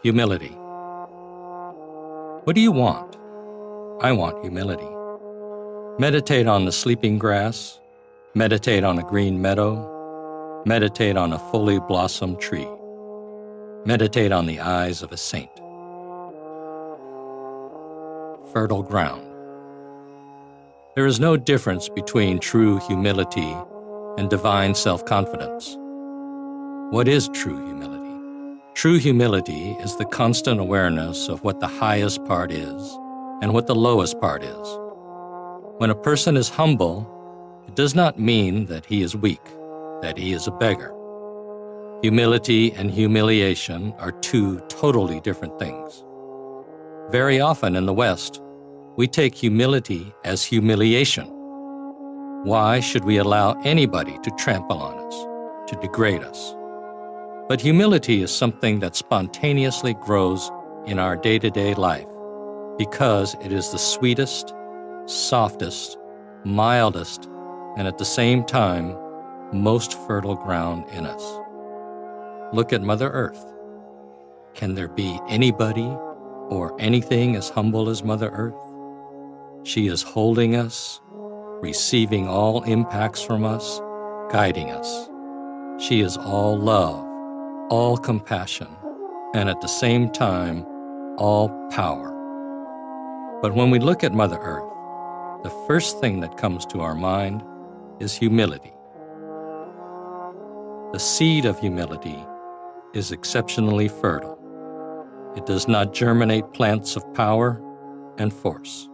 Humility. What do you want? I want humility. Meditate on the sleeping grass. Meditate on a green meadow. Meditate on a fully blossomed tree. Meditate on the eyes of a saint. Fertile ground. There is no difference between true humility and divine self-confidence. What is true humility? True humility is the constant awareness of what the highest part is and what the lowest part is. When a person is humble, it does not mean that he is weak, that he is a beggar. Humility and humiliation are two totally different things. Very often in the West, we take humility as humiliation. Why should we allow anybody to trample on us, to degrade us? But humility is something that spontaneously grows in our day-to-day life because it is the sweetest, softest, mildest, and at the same time, most fertile ground in us. Look at Mother Earth. Can there be anybody or anything as humble as Mother Earth? She is holding us, receiving all impacts from us, guiding us. She is all love, all compassion, and at the same time, all power. But when we look at Mother Earth, the first thing that comes to our mind is humility. The seed of humility is exceptionally fertile. It does not germinate plants of power and force,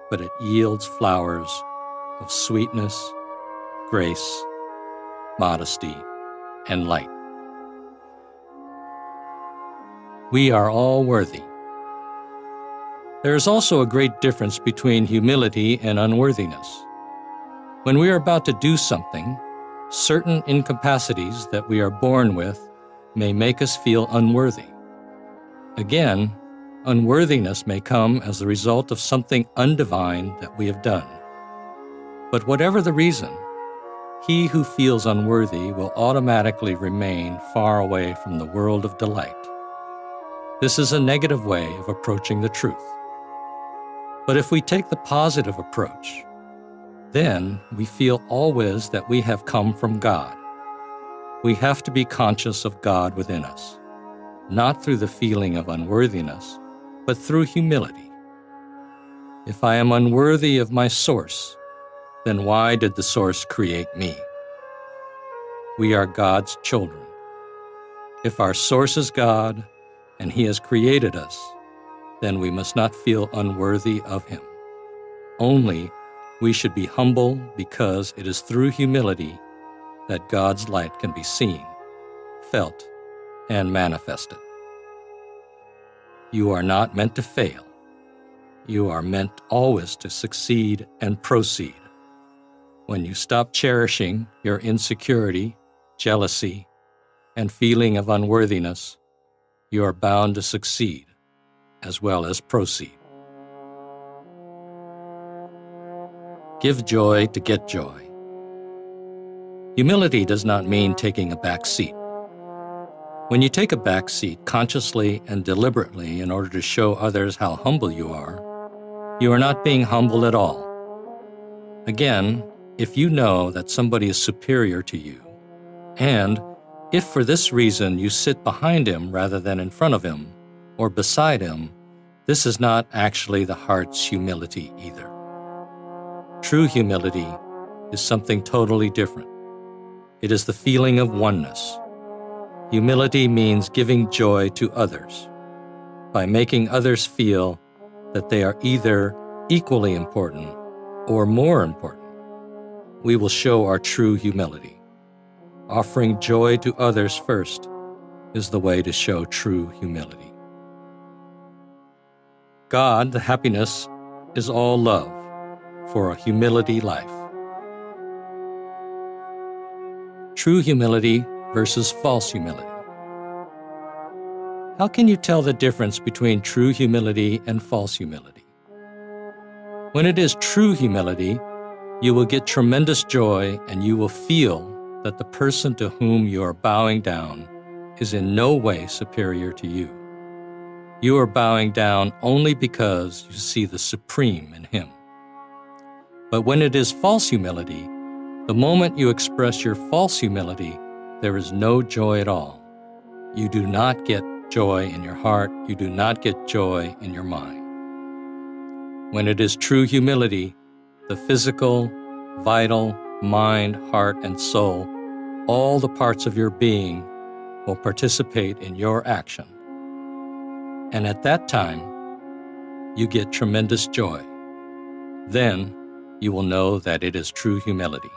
but it yields flowers of sweetness, grace, modesty, and light. We are all worthy. There is also a great difference between humility and unworthiness. When we are about to do something, certain incapacities that we are born with may make us feel unworthy. Again, unworthiness may come as the result of something undivine that we have done. But whatever the reason, he who feels unworthy will automatically remain far away from the world of delight. This is a negative way of approaching the truth. But if we take the positive approach, then we feel always that we have come from God. We have to be conscious of God within us, not through the feeling of unworthiness, but through humility. If I am unworthy of my source, then why did the source create me? We are God's children. If our source is God, and He has created us, then we must not feel unworthy of Him. Only we should be humble because it is through humility that God's light can be seen, felt, and manifested. You are not meant to fail. You are meant always to succeed and proceed. When you stop cherishing your insecurity, jealousy, and feeling of unworthiness, you are bound to succeed as well as proceed. Give joy to get joy. Humility does not mean taking a back seat. When you take a back seat consciously and deliberately in order to show others how humble you are not being humble at all. Again, if you know that somebody is superior to you, and if for this reason you sit behind him rather than in front of him or beside him, this is not actually the heart's humility either. True humility is something totally different. It is the feeling of oneness. Humility means giving joy to others by making others feel that they are either equally important or more important. We will show our true humility. Offering joy to others first is the way to show true humility. God, the happiness, is all love for a humility life. True humility versus false humility. How can you tell the difference between true humility and false humility? When it is true humility, you will get tremendous joy and you will feel that the person to whom you are bowing down is in no way superior to you. You are bowing down only because you see the supreme in him. But when it is false humility, the moment you express your false humility, there is no joy at all. You do not get joy in your heart. You do not get joy in your mind. When it is true humility, the physical, vital, mind, heart, and soul, all the parts of your being will participate in your action. And at that time, you get tremendous joy. Then you will know that it is true humility.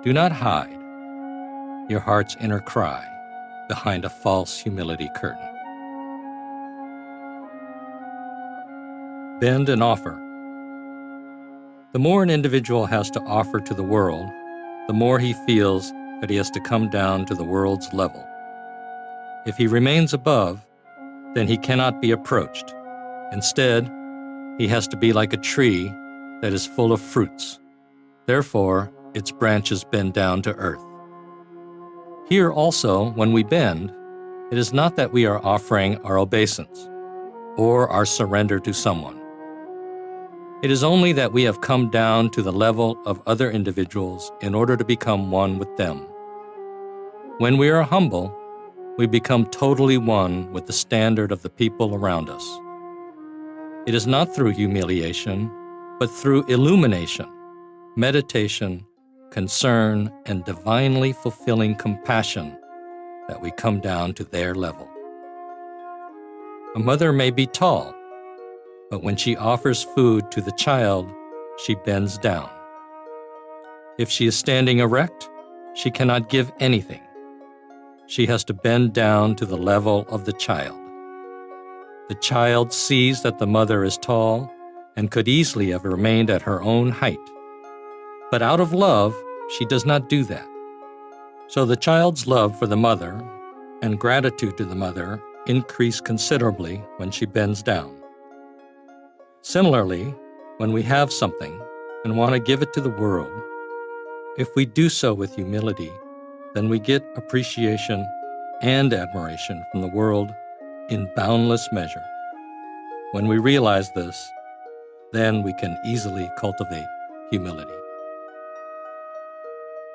Do not hide your heart's inner cry behind a false humility curtain. Bend and offer. The more an individual has to offer to the world, the more he feels that he has to come down to the world's level. If he remains above, then he cannot be approached. Instead, he has to be like a tree that is full of fruits. Therefore, its branches bend down to earth. Here also, when we bend, it is not that we are offering our obeisance or our surrender to someone. It is only that we have come down to the level of other individuals in order to become one with them. When we are humble, we become totally one with the standard of the people around us. It is not through humiliation, but through illumination, meditation, concern, and divinely fulfilling compassion that we come down to their level. A mother may be tall, but when she offers food to the child, she bends down. If she is standing erect, she cannot give anything. She has to bend down to the level of the child. The child sees that the mother is tall and could easily have remained at her own height. But out of love, she does not do that. So the child's love for the mother and gratitude to the mother increase considerably when she bends down. Similarly, when we have something and want to give it to the world, if we do so with humility, then we get appreciation and admiration from the world in boundless measure. When we realize this, then we can easily cultivate humility.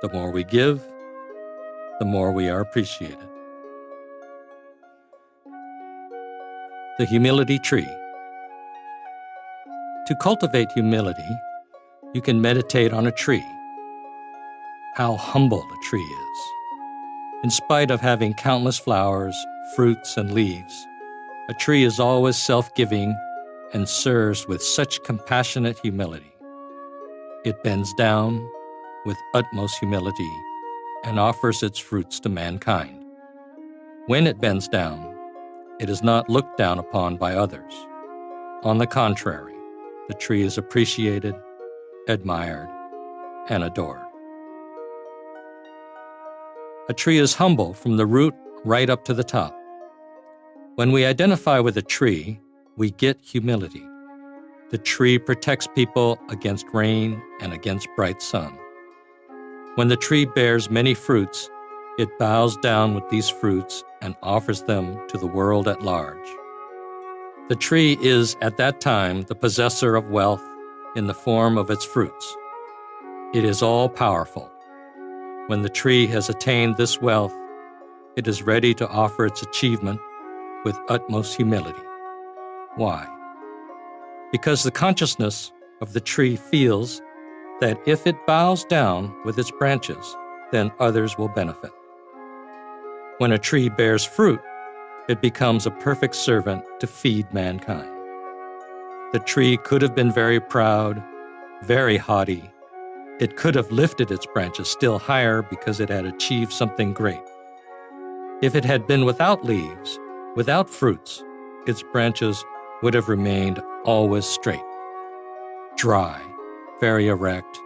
The more we give, the more we are appreciated. The humility tree. To cultivate humility, you can meditate on a tree. How humble a tree is. In spite of having countless flowers, fruits, and leaves, a tree is always self-giving and serves with such compassionate humility. It bends down with utmost humility and offers its fruits to mankind. When it bends down, it is not looked down upon by others. On the contrary, the tree is appreciated, admired, and adored. A tree is humble from the root right up to the top. When we identify with a tree, we get humility. The tree protects people against rain and against bright sun. When the tree bears many fruits, it bows down with these fruits and offers them to the world at large. The tree is at that time the possessor of wealth in the form of its fruits. It is all-powerful. When the tree has attained this wealth, it is ready to offer its achievement with utmost humility. Why? Because the consciousness of the tree feels that if it bows down with its branches, then others will benefit. When a tree bears fruit, it becomes a perfect servant to feed mankind. The tree could have been very proud, very haughty. It could have lifted its branches still higher because it had achieved something great. If it had been without leaves, without fruits, its branches would have remained always straight, dry, very erect,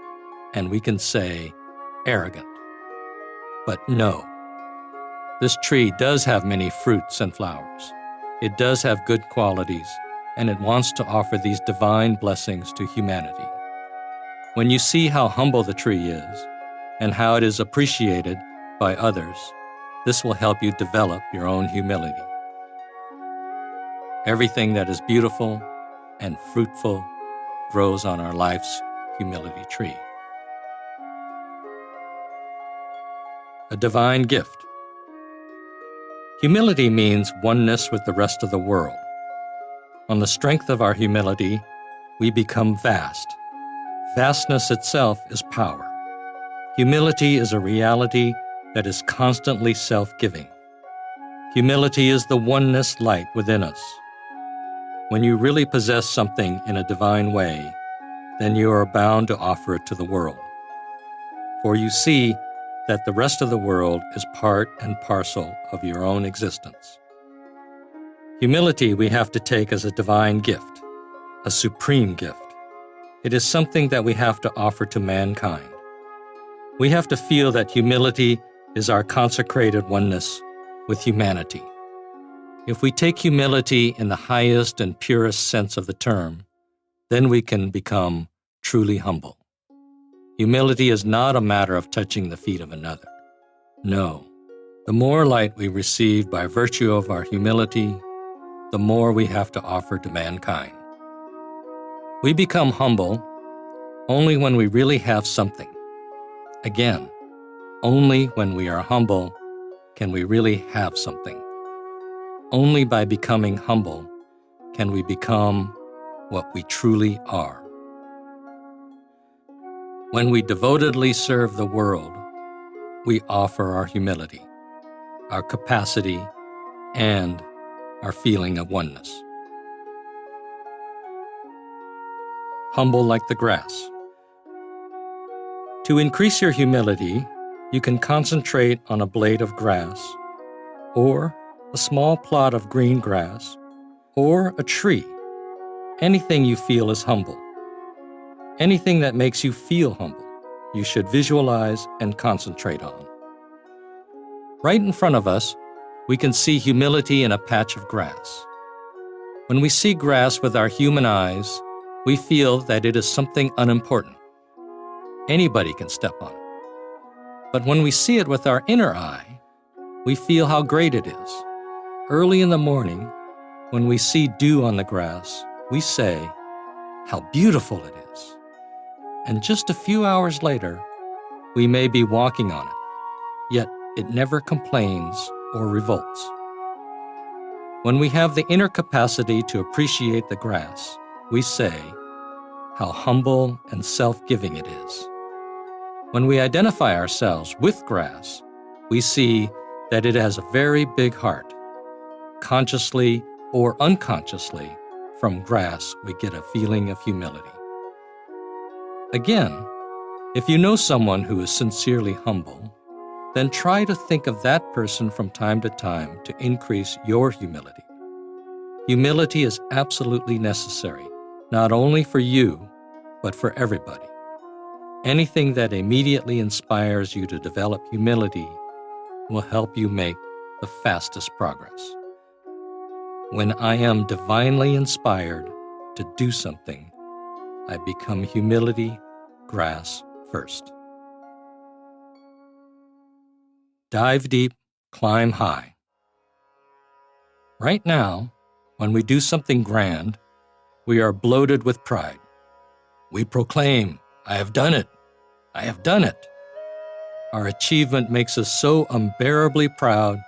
and we can say arrogant. But no. This tree does have many fruits and flowers. It does have good qualities, and it wants to offer these divine blessings to humanity. When you see how humble the tree is, and how it is appreciated by others, this will help you develop your own humility. Everything that is beautiful and fruitful grows on our life's humility tree. A divine gift. Humility means oneness with the rest of the world. On the strength of our humility, we become vast. Vastness itself is power. Humility is a reality that is constantly self-giving. Humility is the oneness light within us. When you really possess something in a divine way, then you are bound to offer it to the world. For you see that the rest of the world is part and parcel of your own existence. Humility we have to take as a divine gift, a supreme gift. It is something that we have to offer to mankind. We have to feel that humility is our consecrated oneness with humanity. If we take humility in the highest and purest sense of the term, then we can become truly humble. Humility is not a matter of touching the feet of another. No, the more light we receive by virtue of our humility, the more we have to offer to mankind. We become humble only when we really have something. Again, only when we are humble can we really have something. Only by becoming humble can we become what we truly are. When we devotedly serve the world, we offer our humility, our capacity, and our feeling of oneness. Humble like the grass. To increase your humility, you can concentrate on a blade of grass, or a small plot of green grass, or a tree. Anything you feel is humble. Anything that makes you feel humble, you should visualize and concentrate on. Right in front of us, we can see humility in a patch of grass. When we see grass with our human eyes, we feel that it is something unimportant. Anybody can step on it. But when we see it with our inner eye, we feel how great it is. Early in the morning, when we see dew on the grass, we say, how beautiful it is. And just a few hours later, we may be walking on it, yet it never complains or revolts. When we have the inner capacity to appreciate the grass, we say, how humble and self-giving it is. When we identify ourselves with grass, we see that it has a very big heart. Consciously or unconsciously, from grass we get a feeling of humility. Again, if you know someone who is sincerely humble, then try to think of that person from time to time to increase your humility. Humility is absolutely necessary, not only for you, but for everybody. Anything that immediately inspires you to develop humility will help you make the fastest progress. When I am divinely inspired to do something, I become humility grass first. Dive deep, climb high. Right now, when we do something grand, we are bloated with pride. We proclaim, I have done it. I have done it. Our achievement makes us so unbearably proud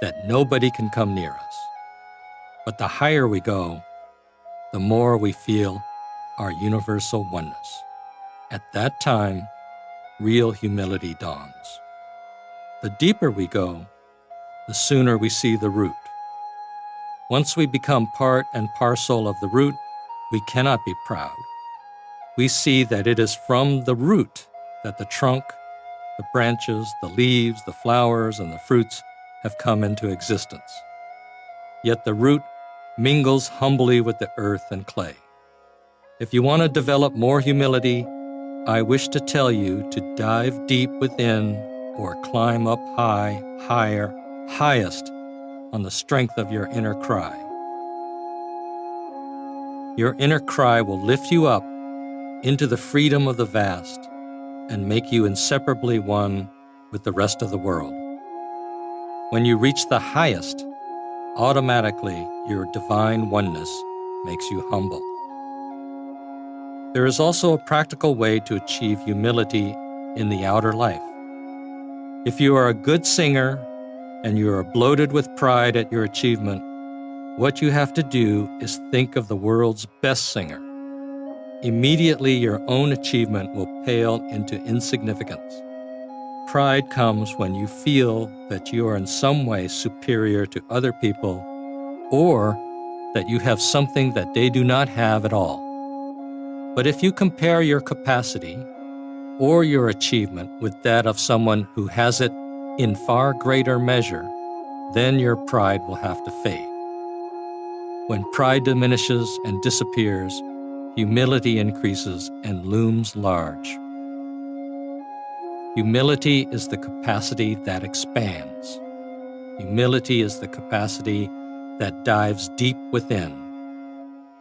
that nobody can come near us. But the higher we go, the more we feel our universal oneness. At that time, real humility dawns. The deeper we go, the sooner we see the root. Once we become part and parcel of the root, we cannot be proud. We see that it is from the root that the trunk, the branches, the leaves, the flowers, and the fruits have come into existence. Yet the root mingles humbly with the earth and clay. If you want to develop more humility, I wish to tell you to dive deep within or climb up high, higher, highest on the strength of your inner cry. Your inner cry will lift you up into the freedom of the vast and make you inseparably one with the rest of the world. When you reach the highest, automatically your divine oneness makes you humble. There is also a practical way to achieve humility in the outer life. If you are a good singer and you are bloated with pride at your achievement, what you have to do is think of the world's best singer. Immediately, your own achievement will pale into insignificance. Pride comes when you feel that you are in some way superior to other people, or that you have something that they do not have at all. But if you compare your capacity or your achievement with that of someone who has it in far greater measure, then your pride will have to fade. When pride diminishes and disappears, humility increases and looms large. Humility is the capacity that expands. Humility is the capacity that dives deep within.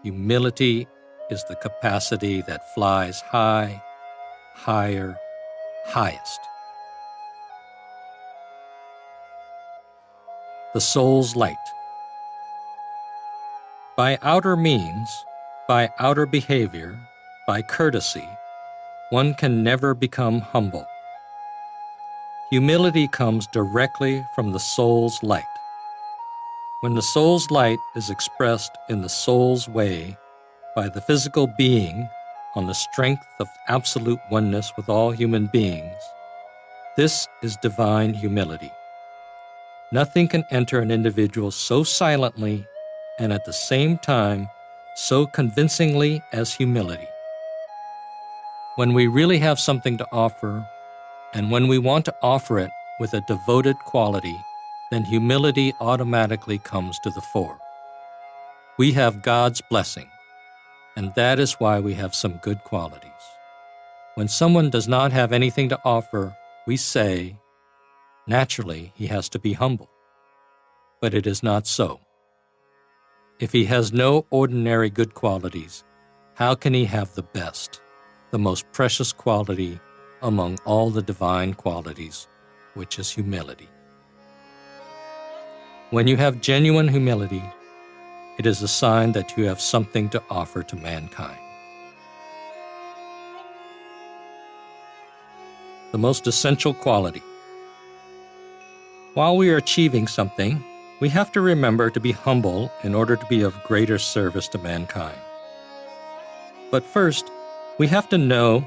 Humility is the capacity that flies high, higher, highest. The soul's light. By outer means, by outer behavior, by courtesy, one can never become humble. Humility comes directly from the soul's light. When the soul's light is expressed in the soul's way by the physical being on the strength of absolute oneness with all human beings, this is divine humility. Nothing can enter an individual so silently and at the same time so convincingly as humility. When we really have something to offer, and when we want to offer it with a devoted quality, then humility automatically comes to the fore. We have God's blessing, and that is why we have some good qualities. When someone does not have anything to offer, we say, naturally, he has to be humble. But it is not so. If he has no ordinary good qualities, how can he have the best, the most precious quality among all the divine qualities, which is humility? When you have genuine humility, it is a sign that you have something to offer to mankind. The most essential quality. While we are achieving something, we have to remember to be humble in order to be of greater service to mankind. But first, we have to know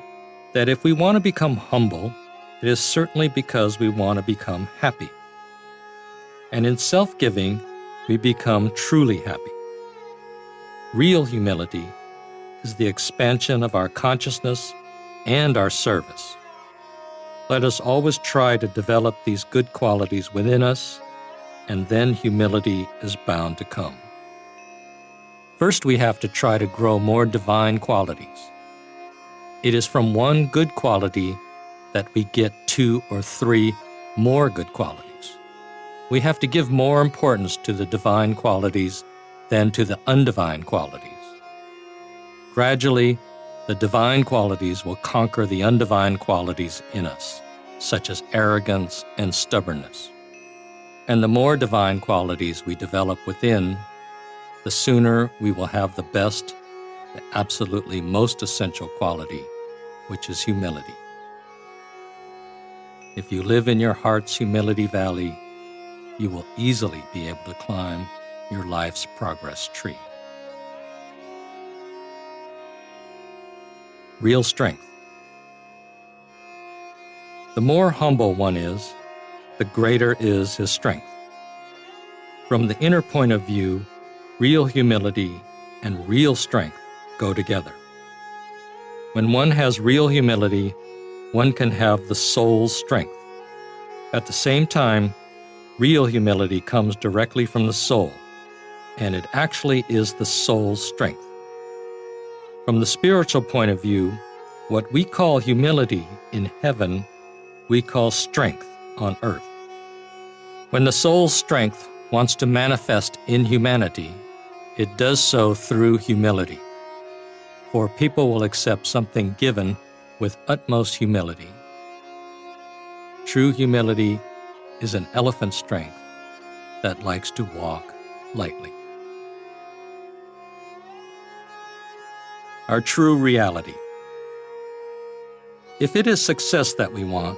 that if we want to become humble, it is certainly because we want to become happy. And in self-giving, we become truly happy. Real humility is the expansion of our consciousness and our service. Let us always try to develop these good qualities within us, and then humility is bound to come. First, we have to try to grow more divine qualities. It is from one good quality that we get 2 or 3 more good qualities. We have to give more importance to the divine qualities than to the undivine qualities. Gradually, the divine qualities will conquer the undivine qualities in us, such as arrogance and stubbornness. And the more divine qualities we develop within, the sooner we will have the best, the absolutely most essential quality, which is humility. If you live in your heart's humility valley, you will easily be able to climb your life's progress tree. Real strength. The more humble one is, the greater is his strength. From the inner point of view, real humility and real strength go together. When one has real humility, one can have the soul's strength. At the same time, real humility comes directly from the soul, and it actually is the soul's strength. From the spiritual point of view, what we call humility in heaven, we call strength on earth. When the soul's strength wants to manifest in humanity, it does so through humility. For people will accept something given with utmost humility. True humility is an elephant strength that likes to walk lightly. Our true reality. If it is success that we want,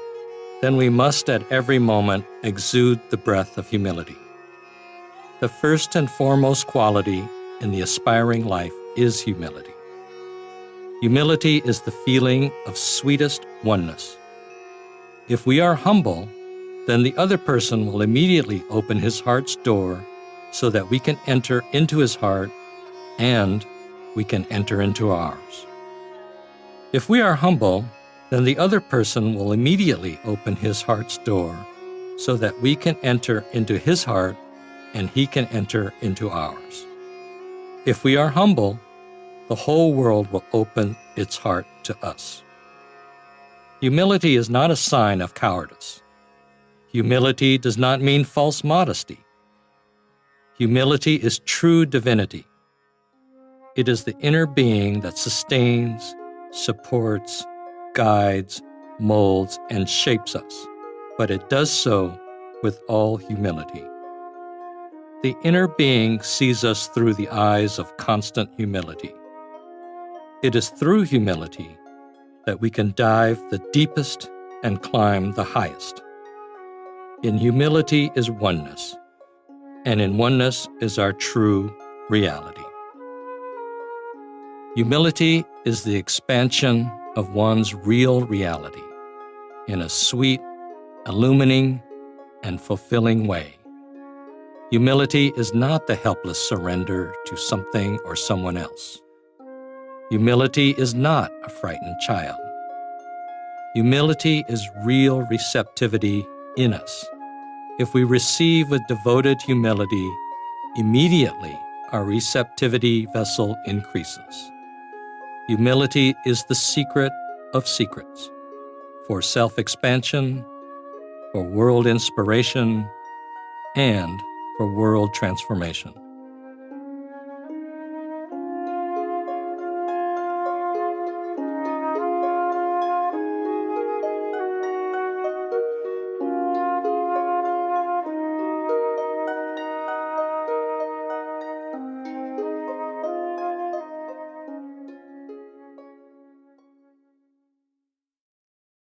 then we must at every moment exude the breath of humility. The first and foremost quality in the aspiring life is humility. Humility is the feeling of sweetest oneness. If we are humble, then the other person will immediately open his heart's door so that we can enter into his heart and we can enter into ours. If we are humble, then the other person will immediately open his heart's door so that we can enter into his heart and he can enter into ours. If we are humble, the whole world will open its heart to us. Humility is not a sign of cowardice. Humility does not mean false modesty. Humility is true divinity. It is the inner being that sustains, supports, guides, molds, and shapes us, but it does so with all humility. The inner being sees us through the eyes of constant humility. It is through humility that we can dive the deepest and climb the highest. In humility is oneness, and in oneness is our true reality. Humility is the expansion of one's real reality in a sweet, illumining, and fulfilling way. Humility is not the helpless surrender to something or someone else. Humility is not a frightened child. Humility is real receptivity in us. If we receive with devoted humility, immediately our receptivity vessel increases. Humility is the secret of secrets for self-expansion, for world inspiration, and for world transformation.